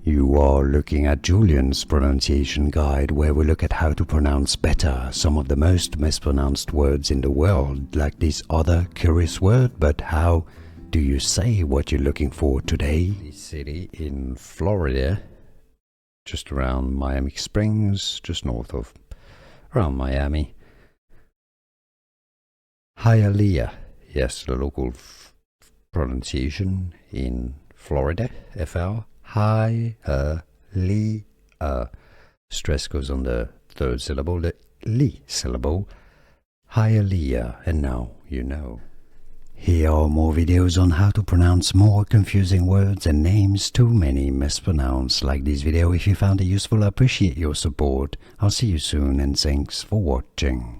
You are looking at Julian's pronunciation guide, where we look at how to pronounce better some of the most mispronounced words in the world, like this other curious word. But how do you say what you're looking for today? This city in Florida, just around Miami Springs, just north of around Miami. Hialeah, yes, the local pronunciation in Florida, FL. Hialeah. Stress goes on the third syllable, the li syllable. Hialeah, and now you know. Here are more videos on how to pronounce more confusing words and names too many mispronounced. Like this video if you found it useful. I appreciate your support. I'll see you soon and thanks for watching.